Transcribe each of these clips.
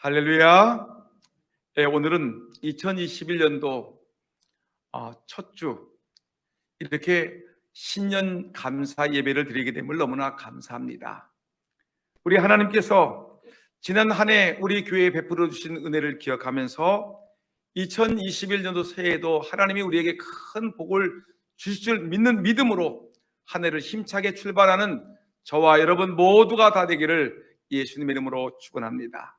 할렐루야. 오늘은 2021년도 첫 주 이렇게 신년 감사 예배를 드리게 됨을 너무나 감사합니다. 우리 하나님께서 지난 한 해 우리 교회에 베풀어 주신 은혜를 기억하면서 2021년도 새해에도 하나님이 우리에게 큰 복을 주실 줄 믿는 믿음으로 한 해를 힘차게 출발하는 저와 여러분 모두가 다 되기를 예수님의 이름으로 축원합니다.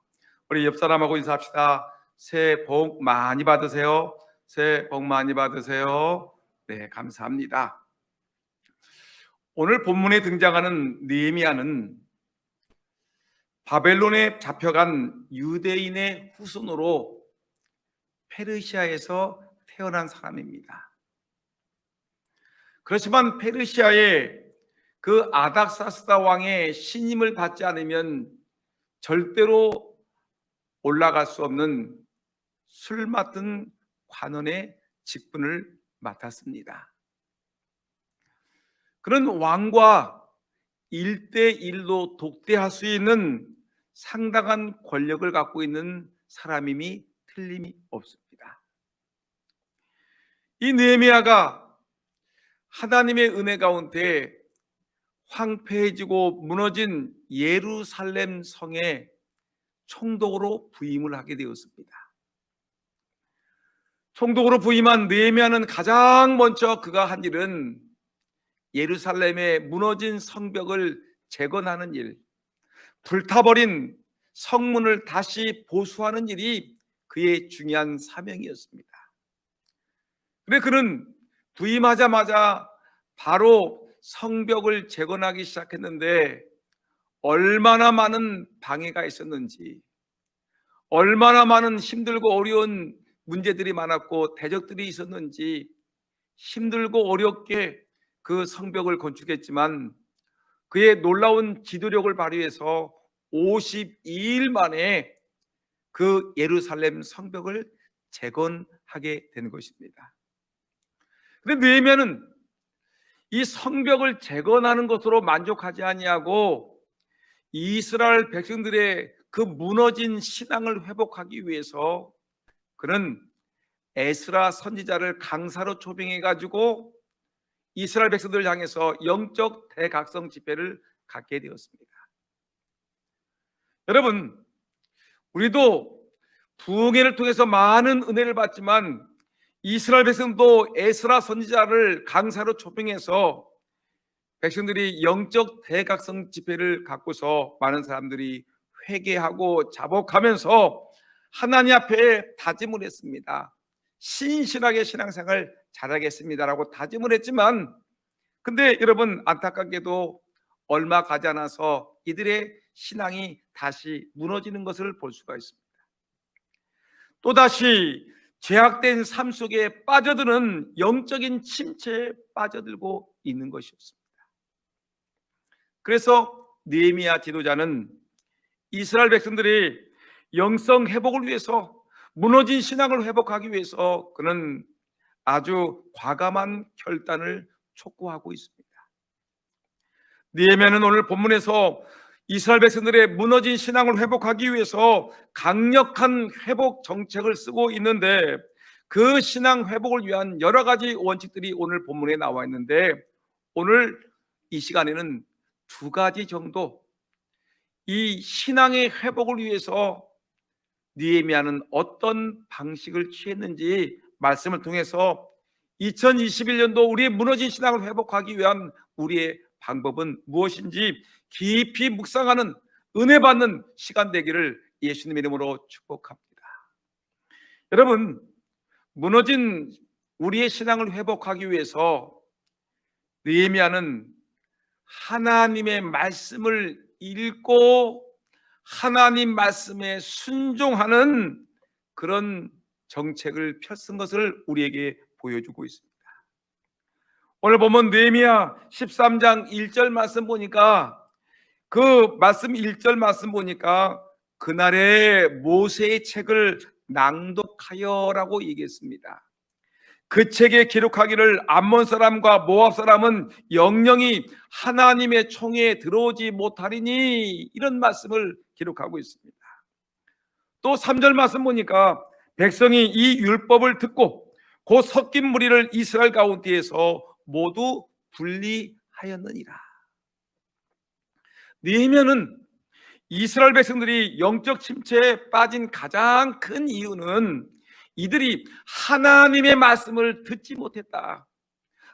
우리 옆 사람하고 인사합시다. 새해 복 많이 받으세요. 새해 복 많이 받으세요. 네, 감사합니다. 오늘 본문에 등장하는 느헤미야는 바벨론에 잡혀간 유대인의 후손으로 페르시아에서 태어난 사람입니다. 그렇지만 페르시아의 그 아닥사스다 왕의 신임을 받지 않으면 절대로 올라갈 수 없는 술 맡은 관원의 직분을 맡았습니다. 그런 왕과 1대1로 독대할 수 있는 상당한 권력을 갖고 있는 사람임이 틀림이 없습니다. 이 느헤미야가 하나님의 은혜 가운데 황폐해지고 무너진 예루살렘 성에 총독으로 부임을 하게 되었습니다. 총독으로 부임한 느헤미야는 가장 먼저 그가 한 일은 예루살렘의 무너진 성벽을 재건하는 일, 불타버린 성문을 다시 보수하는 일이 그의 중요한 사명이었습니다. 그런데 그는 부임하자마자 바로 성벽을 재건하기 시작했는데 얼마나 많은 방해가 있었는지, 얼마나 많은 힘들고 어려운 문제들이 많았고 대적들이 있었는지 힘들고 어렵게 그 성벽을 건축했지만 그의 놀라운 지도력을 발휘해서 52일 만에 그 예루살렘 성벽을 재건하게 된 것입니다. 그런데 느헤미야는 이 성벽을 재건하는 것으로 만족하지 아니하고 이스라엘 백성들의 그 무너진 신앙을 회복하기 위해서 그는 에스라 선지자를 강사로 초빙해 가지고 이스라엘 백성들을 향해서 영적 대각성 집회를 갖게 되었습니다. 여러분, 우리도 부흥회를 통해서 많은 은혜를 받지만 이스라엘 백성도 에스라 선지자를 강사로 초빙해서 백성들이 영적 대각성 집회를 갖고서 많은 사람들이 회개하고 자복하면서 하나님 앞에 다짐을 했습니다. 신실하게 신앙생활 잘하겠습니다라고 다짐을 했지만 근데 여러분 안타깝게도 얼마 가지 않아서 이들의 신앙이 다시 무너지는 것을 볼 수가 있습니다. 또다시 죄악된 삶 속에 빠져드는 영적인 침체에 빠져들고 있는 것이었습니다. 그래서 느헤미야 지도자는 이스라엘 백성들이 영성 회복을 위해서 무너진 신앙을 회복하기 위해서 그는 아주 과감한 결단을 촉구하고 있습니다. 느헤미야는 오늘 본문에서 이스라엘 백성들의 무너진 신앙을 회복하기 위해서 강력한 회복 정책을 쓰고 있는데 그 신앙 회복을 위한 여러 가지 원칙들이 오늘 본문에 나와 있는데 오늘 이 시간에는 두 가지 정도 이 신앙의 회복을 위해서 느헤미야는 어떤 방식을 취했는지 말씀을 통해서 2021년도 우리의 무너진 신앙을 회복하기 위한 우리의 방법은 무엇인지 깊이 묵상하는 은혜 받는 시간 되기를 예수님의 이름으로 축복합니다. 여러분, 무너진 우리의 신앙을 회복하기 위해서 느헤미야는 하나님의 말씀을 읽고 하나님 말씀에 순종하는 그런 정책을 펼쓴 것을 우리에게 보여주고 있습니다. 오늘 보면 느헤미야 13장 1절 말씀 보니까 그 말씀 1절 말씀 보니까 그날에 모세의 책을 낭독하여라고 얘기했습니다. 그 책에 기록하기를 암몬 사람과 모압 사람은 영영이 하나님의 총에 들어오지 못하리니 이런 말씀을 기록하고 있습니다. 또 3절 말씀 보니까 백성이 이 율법을 듣고 곧 섞인 무리를 이스라엘 가운데에서 모두 분리하였느니라. 느헤미야는 이스라엘 백성들이 영적 침체에 빠진 가장 큰 이유는 이들이 하나님의 말씀을 듣지 못했다.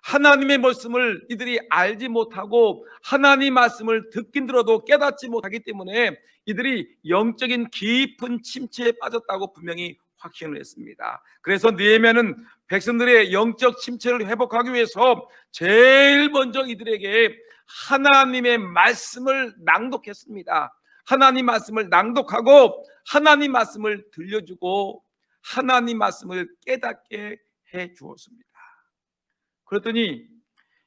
하나님의 말씀을 이들이 알지 못하고 하나님 말씀을 듣긴 들어도 깨닫지 못하기 때문에 이들이 영적인 깊은 침체에 빠졌다고 분명히 확신을 했습니다. 그래서 느헤미야는 백성들의 영적 침체를 회복하기 위해서 제일 먼저 이들에게 하나님의 말씀을 낭독했습니다. 하나님 말씀을 낭독하고 하나님 말씀을 들려주고 하나님 말씀을 깨닫게 해 주었습니다. 그랬더니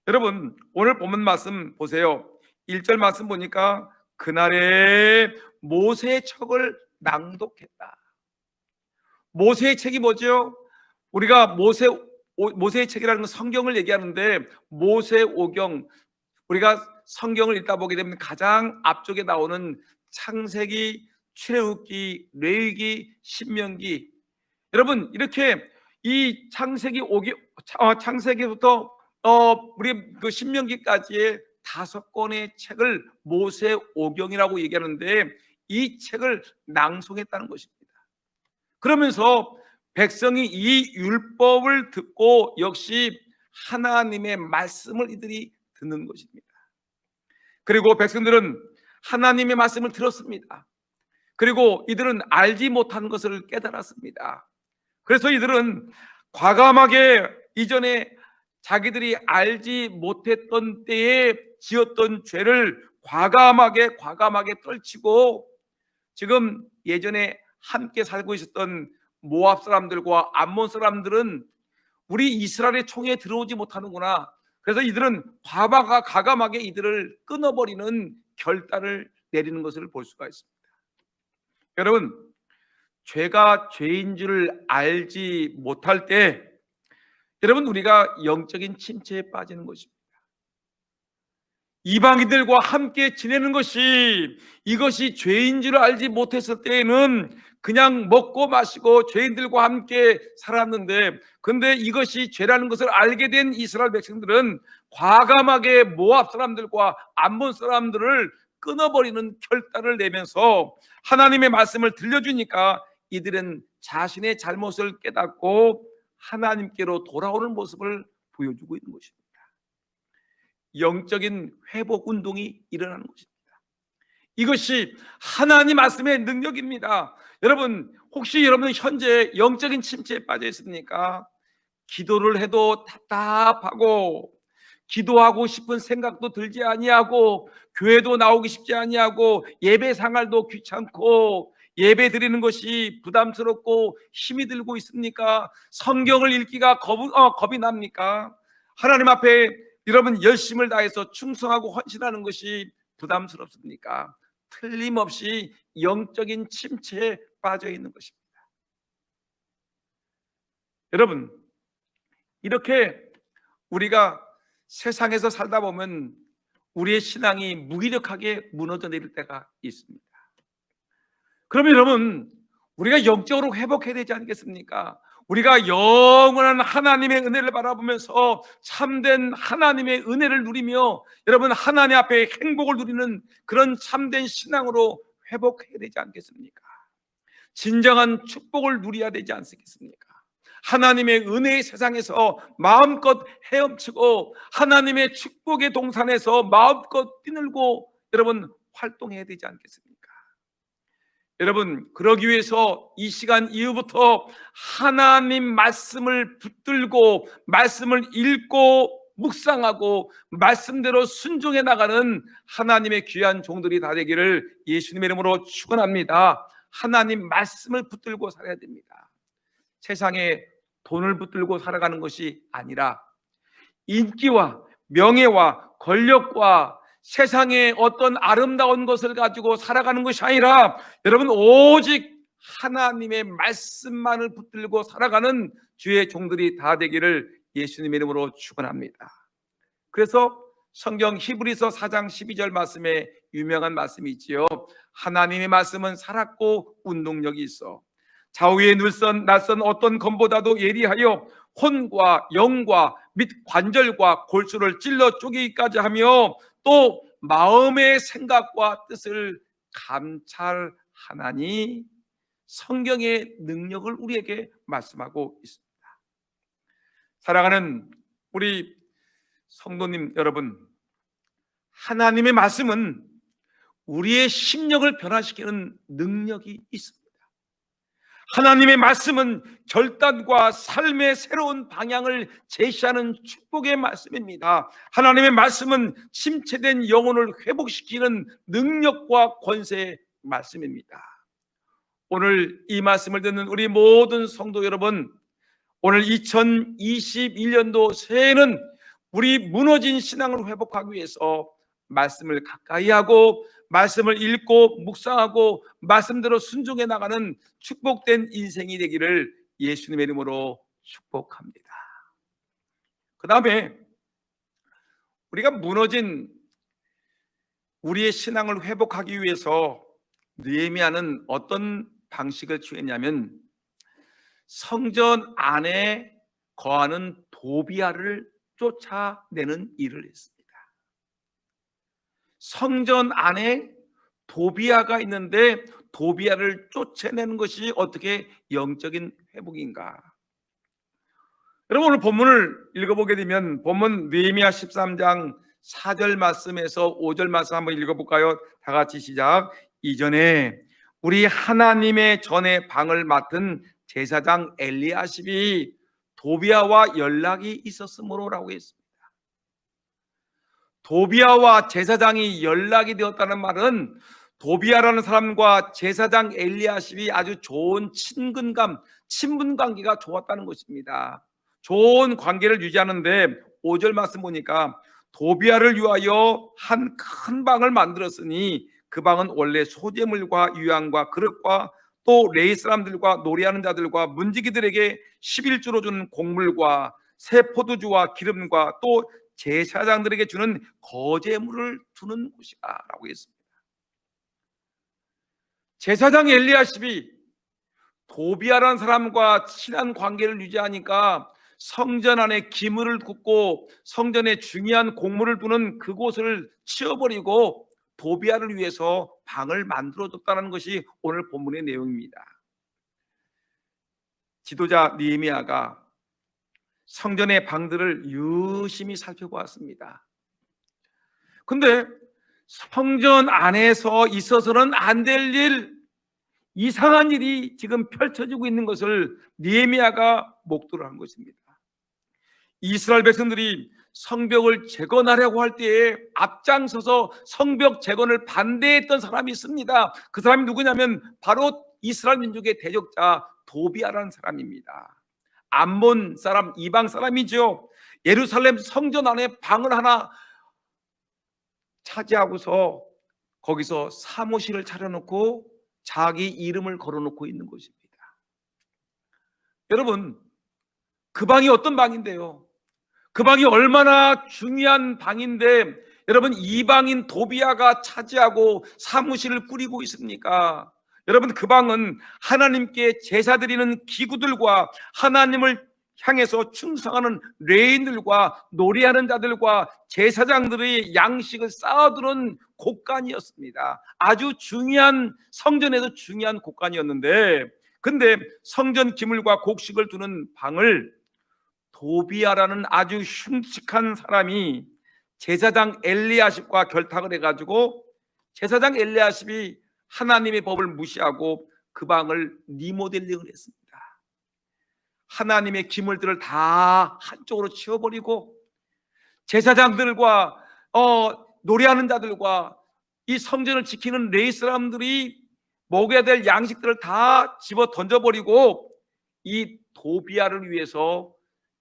여러분 오늘 본문 말씀 보세요. 1절 말씀 보니까 그날에 모세의 책을 낭독했다. 모세의 책이 뭐죠? 우리가 모세의 책이라는 건 성경을 얘기하는데 모세오경, 우리가 성경을 읽다 보게 되면 가장 앞쪽에 나오는 창세기, 출애굽기, 레위기, 신명기. 여러분 이렇게 이 창세기부터 우리 그 신명기까지의 5권의 책을 모세오경이라고 얘기하는데 이 책을 낭송했다는 것입니다. 그러면서 백성이 이 율법을 듣고 역시 하나님의 말씀을 이들이 듣는 것입니다. 그리고 백성들은 하나님의 말씀을 들었습니다. 그리고 이들은 알지 못한 것을 깨달았습니다. 그래서 이들은 과감하게 이전에 자기들이 알지 못했던 때에 지었던 죄를 과감하게 떨치고 지금 예전에 함께 살고 있었던 모압 사람들과 암몬 사람들은 우리 이스라엘의 총에 들어오지 못하는구나. 그래서 이들은 과감하게 이들을 끊어버리는 결단을 내리는 것을 볼 수가 있습니다. 여러분, 죄가 죄인 줄 알지 못할 때 여러분 우리가 영적인 침체에 빠지는 것입니다. 이방인들과 함께 지내는 이것이 죄인 줄 알지 못했을 때에는 그냥 먹고 마시고 죄인들과 함께 살았는데, 근데 이것이 죄라는 것을 알게 된 이스라엘 백성들은 과감하게 모압 사람들과 암몬 사람들을 끊어버리는 결단을 내면서 하나님의 말씀을 들려주니까 이들은 자신의 잘못을 깨닫고 하나님께로 돌아오는 모습을 보여주고 있는 것입니다. 영적인 회복 운동이 일어나는 것입니다. 이것이 하나님 말씀의 능력입니다. 여러분, 혹시 여러분 현재 영적인 침체에 빠져 있습니까? 기도를 해도 답답하고 기도하고 싶은 생각도 들지 아니하고 교회도 나오기 쉽지 아니하고 예배 생활도 귀찮고 예배 드리는 것이 부담스럽고 힘이 들고 있습니까? 성경을 읽기가 겁이 납니까? 하나님 앞에 여러분 열심을 다해서 충성하고 헌신하는 것이 부담스럽습니까? 틀림없이 영적인 침체에 빠져 있는 것입니다. 여러분, 이렇게 우리가 세상에서 살다 보면 우리의 신앙이 무기력하게 무너져 내릴 때가 있습니다. 그러면 여러분, 우리가 영적으로 회복해야 되지 않겠습니까? 우리가 영원한 하나님의 은혜를 바라보면서 참된 하나님의 은혜를 누리며 여러분 하나님 앞에 행복을 누리는 그런 참된 신앙으로 회복해야 되지 않겠습니까? 진정한 축복을 누려야 되지 않겠습니까? 하나님의 은혜의 세상에서 마음껏 헤엄치고 하나님의 축복의 동산에서 마음껏 뛰놀고 여러분 활동해야 되지 않겠습니까? 여러분, 그러기 위해서 이 시간 이후부터 하나님 말씀을 붙들고 말씀을 읽고 묵상하고 말씀대로 순종해 나가는 하나님의 귀한 종들이 다 되기를 예수님의 이름으로 축원합니다. 하나님 말씀을 붙들고 살아야 됩니다. 세상에 돈을 붙들고 살아가는 것이 아니라 인기와 명예와 권력과 세상의 어떤 아름다운 것을 가지고 살아가는 것이 아니라 여러분 오직 하나님의 말씀만을 붙들고 살아가는 주의 종들이 다 되기를 예수님의 이름으로 축원합니다. 그래서 성경 히브리서 4장 12절 말씀에 유명한 말씀이 있지요. 하나님의 말씀은 살았고 운동력이 있어 좌우에 낯선 어떤 검보다도 예리하여 혼과 영과 및 관절과 골수를 찔러 쪼개기까지 하며 또 마음의 생각과 뜻을 감찰하나니 성경의 능력을 우리에게 말씀하고 있습니다. 사랑하는 우리 성도님 여러분, 하나님의 말씀은 우리의 심령을 변화시키는 능력이 있습니다. 하나님의 말씀은 결단과 삶의 새로운 방향을 제시하는 축복의 말씀입니다. 하나님의 말씀은 침체된 영혼을 회복시키는 능력과 권세의 말씀입니다. 오늘 이 말씀을 듣는 우리 모든 성도 여러분, 오늘 2021년도 새해는 우리 무너진 신앙을 회복하기 위해서 말씀을 가까이 하고 말씀을 읽고 묵상하고 말씀대로 순종해 나가는 축복된 인생이 되기를 예수님의 이름으로 축복합니다. 그 다음에 우리가 무너진 우리의 신앙을 회복하기 위해서 느헤미야는 어떤 방식을 취했냐면 성전 안에 거하는 도비아를 쫓아내는 일을 했습니다. 성전 안에 도비아가 있는데 도비아를 쫓아내는 것이 어떻게 영적인 회복인가? 여러분, 오늘 본문을 읽어보게 되면 본문 느헤미야 13장 4절 말씀에서 5절 말씀 한번 읽어볼까요? 다 같이 시작. 이전에 우리 하나님의 전에 방을 맡은 제사장 엘리야십이 도비아와 연락이 있었으므로라고 했습니다. 도비아와 제사장이 연락이 되었다는 말은 도비아라는 사람과 제사장 엘리야십이 아주 좋은 친분 관계가 좋았다는 것입니다. 좋은 관계를 유지하는데 5절 말씀 보니까 도비아를 위하여 한 큰 방을 만들었으니 그 방은 원래 소재물과 유향과 그릇과 또 레위 사람들과 노래하는 자들과 문지기들에게 11조로 주는 곡물과 새 포도주와 기름과 또 제사장들에게 주는 거제물을 두는 곳이다 라고 했습니다. 제사장 엘리야십이 도비아라는 사람과 친한 관계를 유지하니까 성전 안에 기물을 굽고 성전에 중요한 곡물을 두는 그곳을 치워버리고 도비아를 위해서 방을 만들어줬다는 것이 오늘 본문의 내용입니다. 지도자 느헤미야가 성전의 방들을 유심히 살펴보았습니다. 근데 성전 안에서 있어서는 안 될 일, 이상한 일이 지금 펼쳐지고 있는 것을 느헤미야가 목도를 한 것입니다. 이스라엘 백성들이 성벽을 재건하려고 할 때에 앞장서서 성벽 재건을 반대했던 사람이 있습니다. 그 사람이 누구냐면 바로 이스라엘 민족의 대적자 도비아라는 사람입니다. 암몬 사람, 이방 사람이죠. 예루살렘 성전 안에 방을 하나 차지하고서 거기서 사무실을 차려놓고 자기 이름을 걸어놓고 있는 것입니다. 여러분, 그 방이 어떤 방인데요? 그 방이 얼마나 중요한 방인데 여러분, 이방인 도비아가 차지하고 사무실을 꾸리고 있습니까? 여러분, 그 방은 하나님께 제사 드리는 기구들과 하나님을 향해서 충성하는 레인들과 노래하는 자들과 제사장들의 양식을 쌓아두는 곳간이었습니다. 아주 중요한, 성전에도 중요한 곳간이었는데, 근데 성전 기물과 곡식을 두는 방을 도비아라는 아주 흉측한 사람이 제사장 엘리야십과 결탁을 해가지고 제사장 엘리야십이 하나님의 법을 무시하고 그 방을 리모델링을 했습니다. 하나님의 기물들을 다 한쪽으로 치워버리고 제사장들과 노래하는 자들과 이 성전을 지키는 레위 사람들이 먹어야 될 양식들을 다 집어 던져버리고 이 도비아를 위해서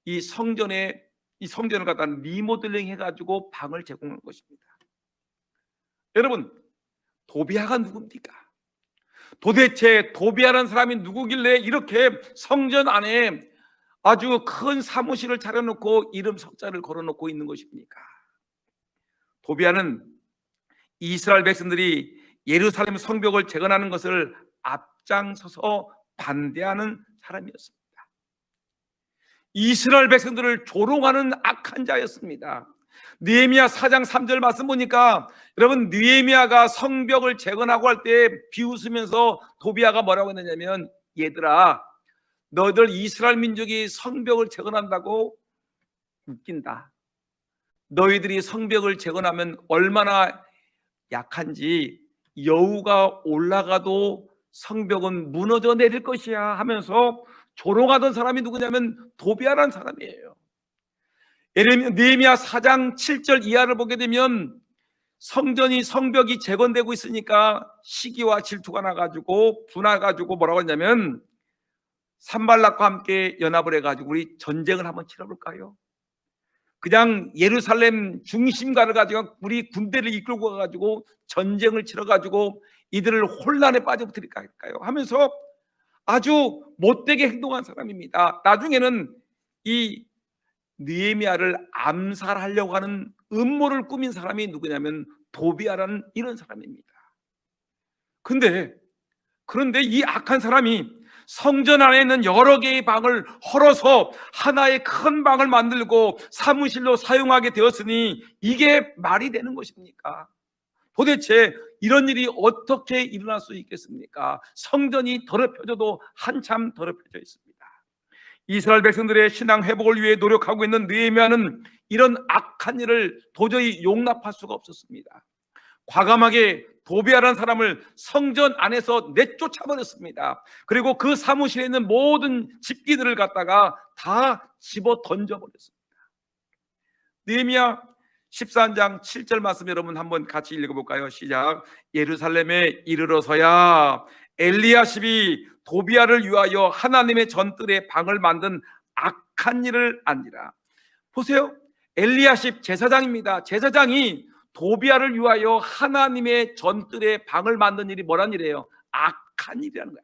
이 성전을 갖다 리모델링 해가지고 방을 제공한 것입니다. 여러분, 도비아가 누굽니까? 도대체 도비아라는 사람이 누구길래 이렇게 성전 안에 아주 큰 사무실을 차려놓고 이름 석자를 걸어놓고 있는 것입니까? 도비아는 이스라엘 백성들이 예루살렘 성벽을 재건하는 것을 앞장서서 반대하는 사람이었습니다. 이스라엘 백성들을 조롱하는 악한 자였습니다. 느헤미야 4장 3절 말씀 보니까 여러분, 느헤미야가 성벽을 재건하고 할 때 비웃으면서 도비야가 뭐라고 했느냐면, 얘들아, 너희들 이스라엘 민족이 성벽을 재건한다고 웃긴다. 너희들이 성벽을 재건하면 얼마나 약한지 여우가 올라가도 성벽은 무너져 내릴 것이야 하면서 조롱하던 사람이 누구냐면 도비야라는 사람이에요. 느헤미야 4장 7절 이하를 보게 되면 성벽이 재건되고 있으니까 시기와 질투가 나가지고 분해가지고 뭐라고 했냐면, 산발락과 함께 연합을 해가지고 우리 전쟁을 한번 치러볼까요? 그냥 예루살렘 중심가를 가지고 우리 군대를 이끌고 가가지고 전쟁을 치러가지고 이들을 혼란에 빠져버릴까요? 하면서 아주 못되게 행동한 사람입니다. 나중에는 이 느헤미야를 암살하려고 하는 음모를 꾸민 사람이 누구냐면 도비야라는 이런 사람입니다. 그런데 이 악한 사람이 성전 안에 있는 여러 개의 방을 헐어서 하나의 큰 방을 만들고 사무실로 사용하게 되었으니 이게 말이 되는 것입니까? 도대체 이런 일이 어떻게 일어날 수 있겠습니까? 성전이 더럽혀져도 한참 더럽혀져 있습니다. 이스라엘 백성들의 신앙 회복을 위해 노력하고 있는 느헤미야는 이런 악한 일을 도저히 용납할 수가 없었습니다. 과감하게 도비야라는 사람을 성전 안에서 내쫓아버렸습니다. 그리고 그 사무실에 있는 모든 집기들을 갖다가 다 집어 던져버렸습니다. 느헤미야 14장 7절 말씀 여러분 한번 같이 읽어볼까요? 시작. 예루살렘에 이르러서야 엘리야십이 도비야를 위하여 하나님의 전뜰에 방을 만든 악한 일을 아니라. 보세요, 엘리야십 제사장입니다. 제사장이 도비야를 위하여 하나님의 전뜰에 방을 만든 일이 뭐란 일이에요? 악한 일이라는 거예요.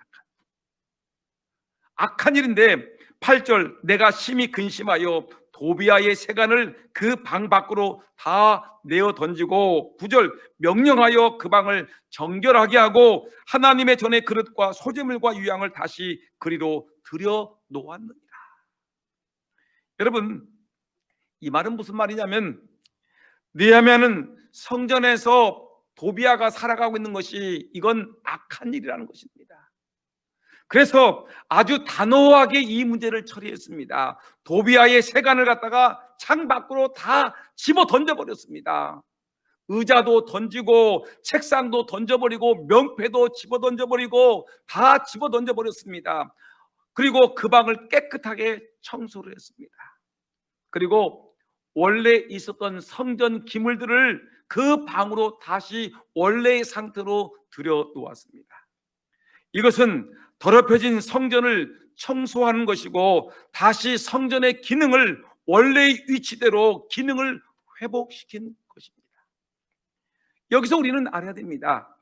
악한 일인데 8절, 내가 심히 근심하여 도비야의 세간을 그 방 밖으로 다 내어 던지고, 9절, 명령하여 그 방을 정결하게 하고 하나님의 전의 그릇과 소재물과 유향을 다시 그리로 들여 놓았느니라. 여러분, 이 말은 무슨 말이냐면, 느헤미야는 성전에서 도비야가 살아가고 있는 것이 이건 악한 일이라는 것입니다. 그래서 아주 단호하게 이 문제를 처리했습니다. 도비야의 세간을 갖다가 창 밖으로 다 집어 던져버렸습니다. 의자도 던지고 책상도 던져버리고 명패도 집어 던져버리고 다 집어 던져버렸습니다. 그리고 그 방을 깨끗하게 청소를 했습니다. 그리고 원래 있었던 성전 기물들을 그 방으로 다시 원래의 상태로 들여놓았습니다. 이것은 더럽혀진 성전을 청소하는 것이고 다시 성전의 기능을 원래의 위치대로 기능을 회복시킨 것입니다. 여기서 우리는 알아야 됩니다.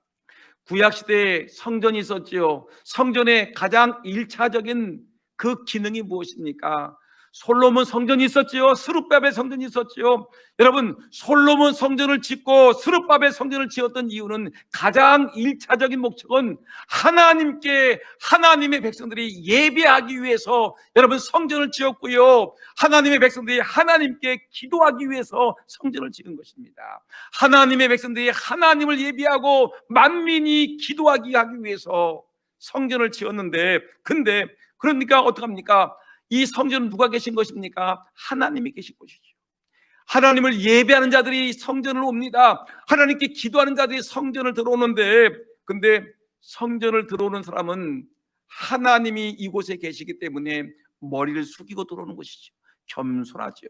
구약시대에 성전이 있었지요. 성전의 가장 1차적인 그 기능이 무엇입니까? 솔로몬 성전이 있었지요. 스룹밥의 성전이 있었지요. 여러분, 솔로몬 성전을 짓고 스룹밥의 성전을 지었던 이유는 가장 1차적인 목적은 하나님의 백성들이 예배하기 위해서 여러분 성전을 지었고요. 하나님의 백성들이 하나님께 기도하기 위해서 성전을 지은 것입니다. 하나님의 백성들이 하나님을 예배하고 만민이 기도하기 하기 위해서 성전을 지었는데, 그러니까 어떡합니까? 이 성전은 누가 계신 것입니까? 하나님이 계신 것이죠. 하나님을 예배하는 자들이 성전을 옵니다. 하나님께 기도하는 자들이 성전을 들어오는데, 근데 성전을 들어오는 사람은 하나님이 이곳에 계시기 때문에 머리를 숙이고 들어오는 것이죠. 겸손하죠.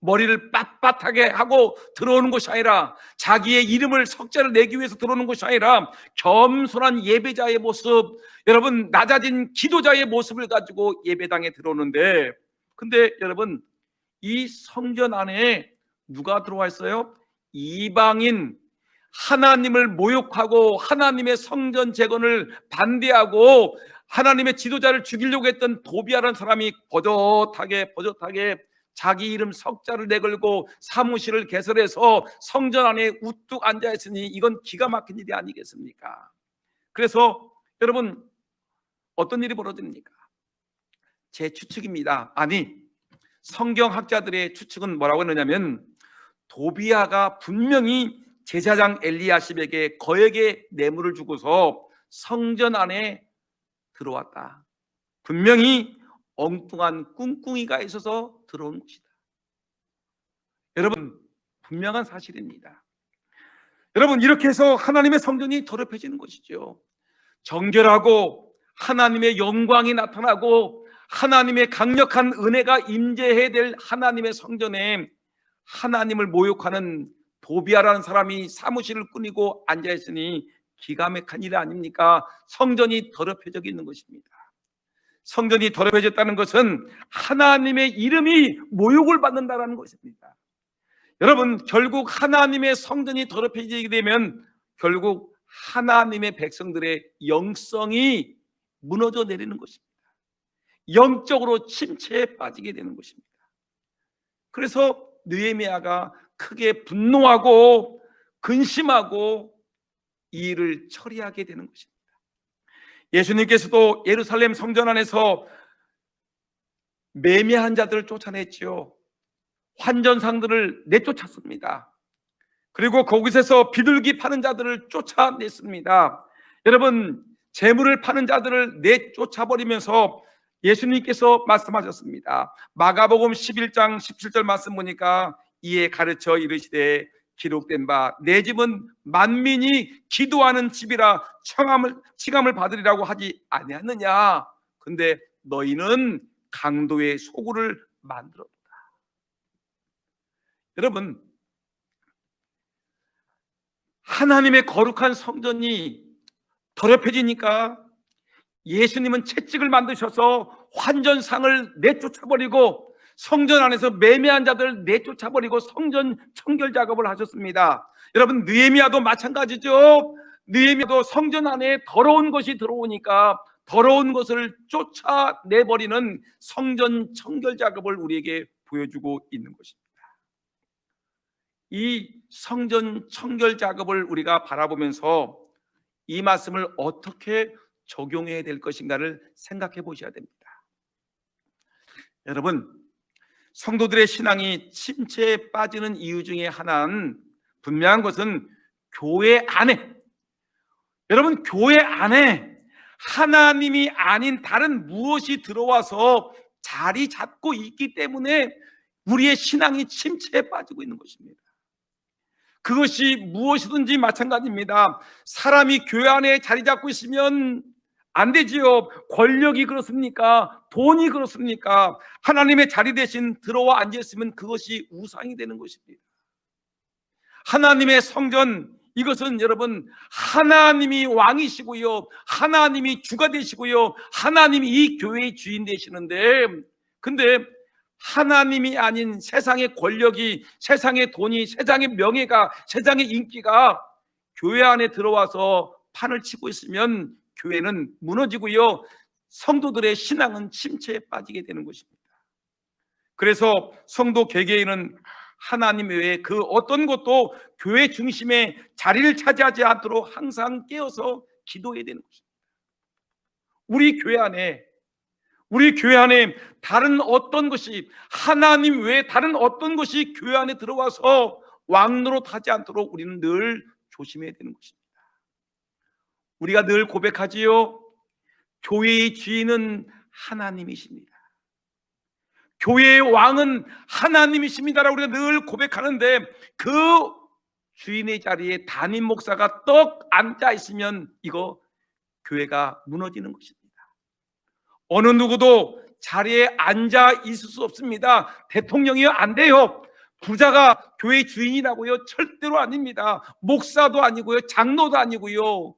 머리를 빳빳하게 하고 들어오는 것이 아니라, 자기의 이름을 석자를 내기 위해서 들어오는 것이 아니라 겸손한 예배자의 모습, 여러분 낮아진 기도자의 모습을 가지고 예배당에 들어오는데, 근데 여러분 이 성전 안에 누가 들어와 있어요? 이방인, 하나님을 모욕하고 하나님의 성전 재건을 반대하고 하나님의 지도자를 죽이려고 했던 도비야라는 사람이 버젓하게 자기 이름 석자를 내걸고 사무실을 개설해서 성전 안에 우뚝 앉아 있으니 이건 기가 막힌 일이 아니겠습니까? 그래서 여러분, 어떤 일이 벌어집니까? 제 추측입니다. 아니, 성경학자들의 추측은 뭐라고 했느냐면, 도비아가 분명히 제사장 엘리야십에게 거액의 뇌물을 주고서 성전 안에 들어왔다. 분명히 엉뚱한 꿍꿍이가 있어서 들어온 것이다. 여러분, 분명한 사실입니다. 여러분, 이렇게 해서 하나님의 성전이 더럽혀지는 것이죠. 정결하고 하나님의 영광이 나타나고 하나님의 강력한 은혜가 임재해야 될 하나님의 성전에 하나님을 모욕하는 도비아라는 사람이 사무실을 꾸미고 앉아있으니 기가 막힌 일 아닙니까? 성전이 더럽혀져 있는 것입니다. 성전이 더럽혀졌다는 것은 하나님의 이름이 모욕을 받는다는 것입니다. 여러분, 결국 하나님의 성전이 더럽혀지게 되면 결국 하나님의 백성들의 영성이 무너져 내리는 것입니다. 영적으로 침체에 빠지게 되는 것입니다. 그래서 느헤미야가 크게 분노하고 근심하고 이 일을 처리하게 되는 것입니다. 예수님께서도 예루살렘 성전 안에서 매매한 자들을 쫓아냈지요. 환전상들을 내쫓았습니다. 그리고 거기서 비둘기 파는 자들을 쫓아냈습니다. 여러분, 재물을 파는 자들을 내쫓아버리면서 예수님께서 말씀하셨습니다. 마가복음 11장 17절 말씀 보니까 이에 가르쳐 이르시되 기록된 바 내 집은 만민이 기도하는 집이라 칭함을 받으리라고 하지 아니하느냐. 근데 너희는 강도의 소굴을 만들었다. 여러분, 하나님의 거룩한 성전이 더럽혀지니까 예수님은 채찍을 만드셔서 환전상을 내쫓아버리고 성전 안에서 매매한 자들을 내쫓아버리고 성전 청결 작업을 하셨습니다. 여러분, 느헤미야도 마찬가지죠. 느헤미야도 성전 안에 더러운 것이 들어오니까 더러운 것을 쫓아내버리는 성전 청결 작업을 우리에게 보여주고 있는 것입니다. 이 성전 청결 작업을 우리가 바라보면서 이 말씀을 어떻게 적용해야 될 것인가를 생각해 보셔야 됩니다. 여러분, 성도들의 신앙이 침체에 빠지는 이유 중에 하나는 분명한 것은 교회 안에, 여러분, 교회 안에 하나님이 아닌 다른 무엇이 들어와서 자리 잡고 있기 때문에 우리의 신앙이 침체에 빠지고 있는 것입니다. 그것이 무엇이든지 마찬가지입니다. 사람이 교회 안에 자리 잡고 있으면 안 되지요. 권력이 그렇습니까? 돈이 그렇습니까? 하나님의 자리 대신 들어와 앉아있으면 그것이 우상이 되는 것입니다. 하나님의 성전, 이것은 여러분 하나님이 왕이시고요, 하나님이 주가 되시고요, 하나님이 이 교회의 주인 되시는데, 근데 하나님이 아닌 세상의 권력이, 세상의 돈이, 세상의 명예가, 세상의 인기가 교회 안에 들어와서 판을 치고 있으면 교회는 무너지고요, 성도들의 신앙은 침체에 빠지게 되는 것입니다. 그래서 성도 개개인은 하나님 외에 그 어떤 것도 교회 중심에 자리를 차지하지 않도록 항상 깨어서 기도해야 되는 것입니다. 우리 교회 안에 다른 어떤 것이, 하나님 외에 다른 어떤 것이 교회 안에 들어와서 왕노릇하지 않도록 우리는 늘 조심해야 되는 것입니다. 우리가 늘 고백하지요. 교회의 주인은 하나님이십니다. 교회의 왕은 하나님이십니다라고 우리가 늘 고백하는데, 그 주인의 자리에 담임 목사가 떡 앉아 있으면 이거 교회가 무너지는 것입니다. 어느 누구도 자리에 앉아 있을 수 없습니다. 대통령이요, 안 돼요. 부자가 교회의 주인이라고요? 절대로 아닙니다. 목사도 아니고요, 장로도 아니고요,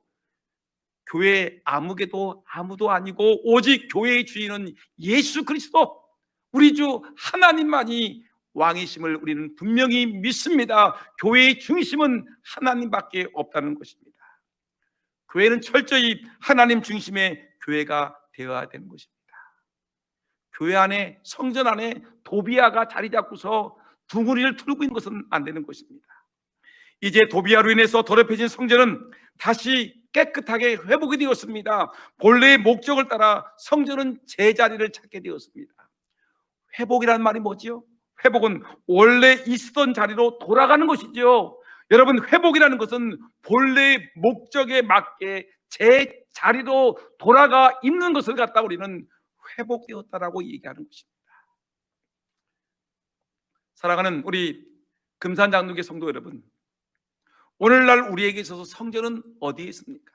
교회 아무개도 아무도 아니고 오직 교회의 주인은 예수 그리스도, 우리 주 하나님만이 왕이심을 우리는 분명히 믿습니다. 교회의 중심은 하나님밖에 없다는 것입니다. 교회는 철저히 하나님 중심의 교회가 되어야 되는 것입니다. 교회 안에, 성전 안에 도비아가 자리 잡고서 둥우리를 틀고 있는 것은 안 되는 것입니다. 이제 도비아로 인해서 더럽혀진 성전은 다시 깨끗하게 회복이 되었습니다. 본래의 목적을 따라 성전은 제자리를 찾게 되었습니다. 회복이란 말이 뭐지요? 회복은 원래 있었던 자리로 돌아가는 것이죠. 여러분, 회복이라는 것은 본래의 목적에 맞게 제 자리로 돌아가 있는 것을 갖다 우리는 회복되었다라고 얘기하는 것입니다. 사랑하는 우리 금산장로교 성도 여러분, 오늘날 우리에게 있어서 성전은 어디에 있습니까?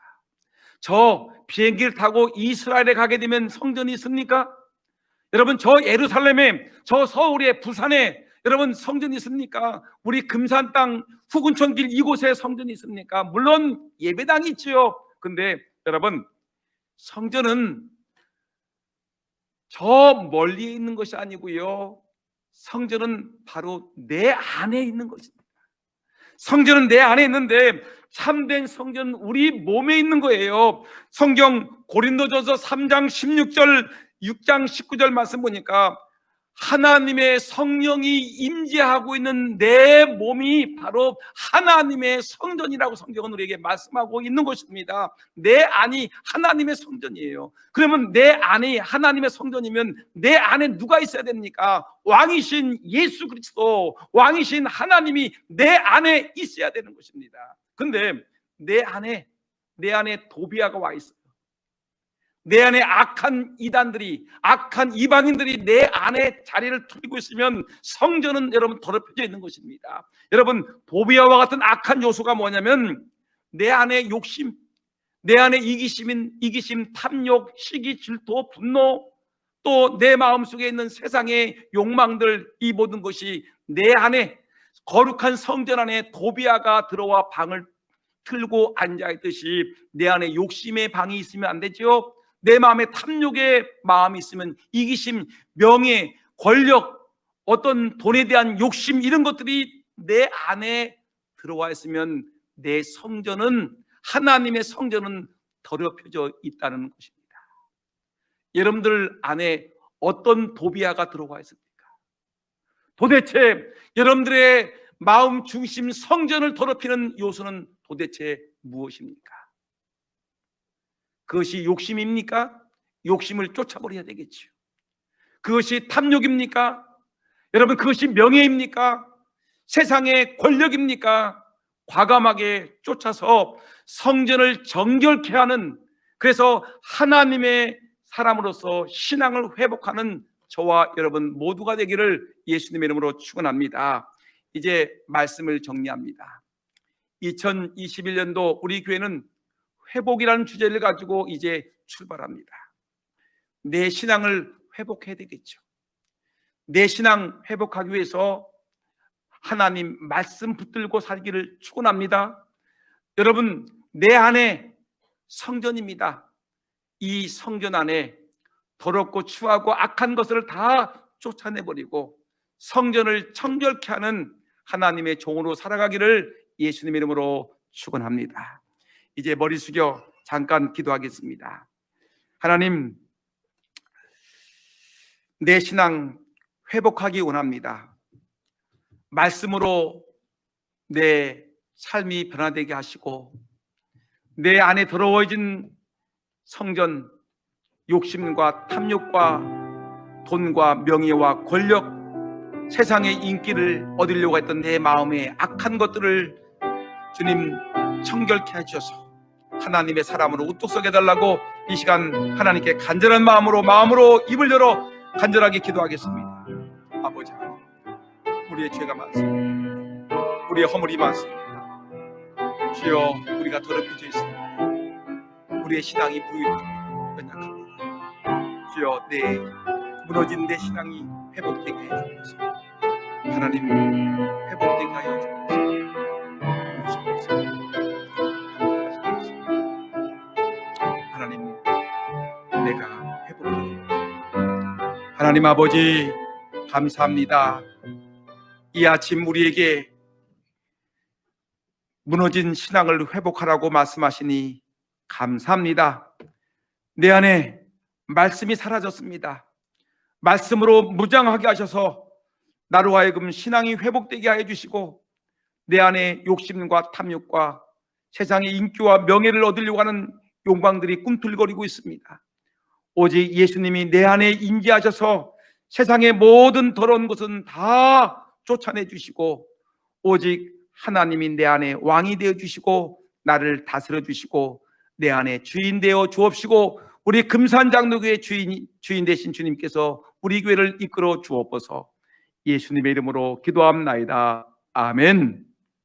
저 비행기를 타고 이스라엘에 가게 되면 성전이 있습니까? 여러분, 저 예루살렘에, 저 서울에, 부산에 여러분 성전이 있습니까? 우리 금산 땅 후군천길 이곳에 성전이 있습니까? 물론 예배당이 있지요. 근데 여러분, 성전은 저 멀리에 있는 것이 아니고요, 성전은 바로 내 안에 있는 것입니다. 성전은 내 안에 있는데 참된 성전은 우리 몸에 있는 거예요. 성경 고린도전서 3장 16절 6장 19절 말씀 보니까 하나님의 성령이 임재하고 있는 내 몸이 바로 하나님의 성전이라고 성경은 우리에게 말씀하고 있는 것입니다. 내 안이 하나님의 성전이에요. 그러면 내 안이 하나님의 성전이면 내 안에 누가 있어야 됩니까? 왕이신 예수 그리스도, 왕이신 하나님이 내 안에 있어야 되는 것입니다. 근데 내 안에 도비아가 와 있어요. 내 안에 악한 이단들이, 악한 이방인들이 내 안에 자리를 두고 있으면 성전은 여러분 더럽혀져 있는 것입니다. 여러분, 도비아와 같은 악한 요소가 뭐냐면 내 안에 욕심, 내 안에 이기심, 탐욕, 시기, 질투, 분노, 또 내 마음속에 있는 세상의 욕망들, 이 모든 것이 내 안에 거룩한 성전 안에 도비아가 들어와 방을 틀고 앉아있듯이 내 안에 욕심의 방이 있으면 안 되죠. 내 마음에 탐욕의 마음이 있으면 이기심, 명예, 권력, 어떤 돈에 대한 욕심, 이런 것들이 내 안에 들어와 있으면 내 성전은, 하나님의 성전은 더럽혀져 있다는 것입니다. 여러분들 안에 어떤 도비아가 들어와 있습니까? 도대체 여러분들의 마음 중심 성전을 더럽히는 요소는 도대체 무엇입니까? 그것이 욕심입니까? 욕심을 쫓아버려야 되겠죠. 그것이 탐욕입니까? 여러분, 그것이 명예입니까? 세상의 권력입니까? 과감하게 쫓아서 성전을 정결케 하는, 그래서 하나님의 사람으로서 신앙을 회복하는 저와 여러분 모두가 되기를 예수님의 이름으로 축원합니다. 이제 말씀을 정리합니다. 2021년도 우리 교회는 회복이라는 주제를 가지고 이제 출발합니다. 내 신앙을 회복해야 되겠죠. 내 신앙 회복하기 위해서 하나님 말씀 붙들고 살기를 축원합니다. 여러분, 내 안에 성전입니다. 이 성전 안에 더럽고 추하고 악한 것을 다 쫓아내버리고 성전을 청결케 하는 하나님의 종으로 살아가기를 예수님의 이름으로 축원합니다. 이제 머리 숙여 잠깐 기도하겠습니다. 하나님, 내 신앙 회복하기 원합니다. 말씀으로 내 삶이 변화되게 하시고 내 안에 더러워진 성전, 욕심과 탐욕과 돈과 명예와 권력, 세상의 인기를 얻으려고 했던 내 마음의 악한 것들을 주님 청결케 해주셔서 하나님의 사람으로 우뚝 서게 해달라고 이 시간 하나님께 간절한 마음으로 입을 열어 간절하게 기도하겠습니다. 아버지 하나님, 우리의 죄가 많습니다. 우리의 허물이 많습니다. 주여, 우리가 더럽혀져 있습니다. 우리의 신앙이 연약합니다. 주여, 내 무너진 내 신앙이 회복되게 해주옵소서. 하나님, 회복되게 하여 주옵소서. 하나님, 내가 회복됩니다. 하나님 아버지, 감사합니다. 이 아침 우리에게 무너진 신앙을 회복하라고 말씀하시니 감사합니다. 내 안에 말씀이 사라졌습니다. 말씀으로 무장하게 하셔서 나로 하여금 신앙이 회복되게 하여 주시고 내 안에 욕심과 탐욕과 세상의 인기와 명예를 얻으려고 하는 욕망들이 꿈틀거리고 있습니다. 오직 예수님이 내 안에 임재하셔서 세상의 모든 더러운 것은 다 쫓아내 주시고 오직 하나님이 내 안에 왕이 되어 주시고 나를 다스려 주시고 내 안에 주인 되어 주옵시고 우리 금산장로교회 주인 되신 주님께서 우리 교회를 이끌어 주옵소서. 예수님의 이름으로 기도합나이다. 아멘.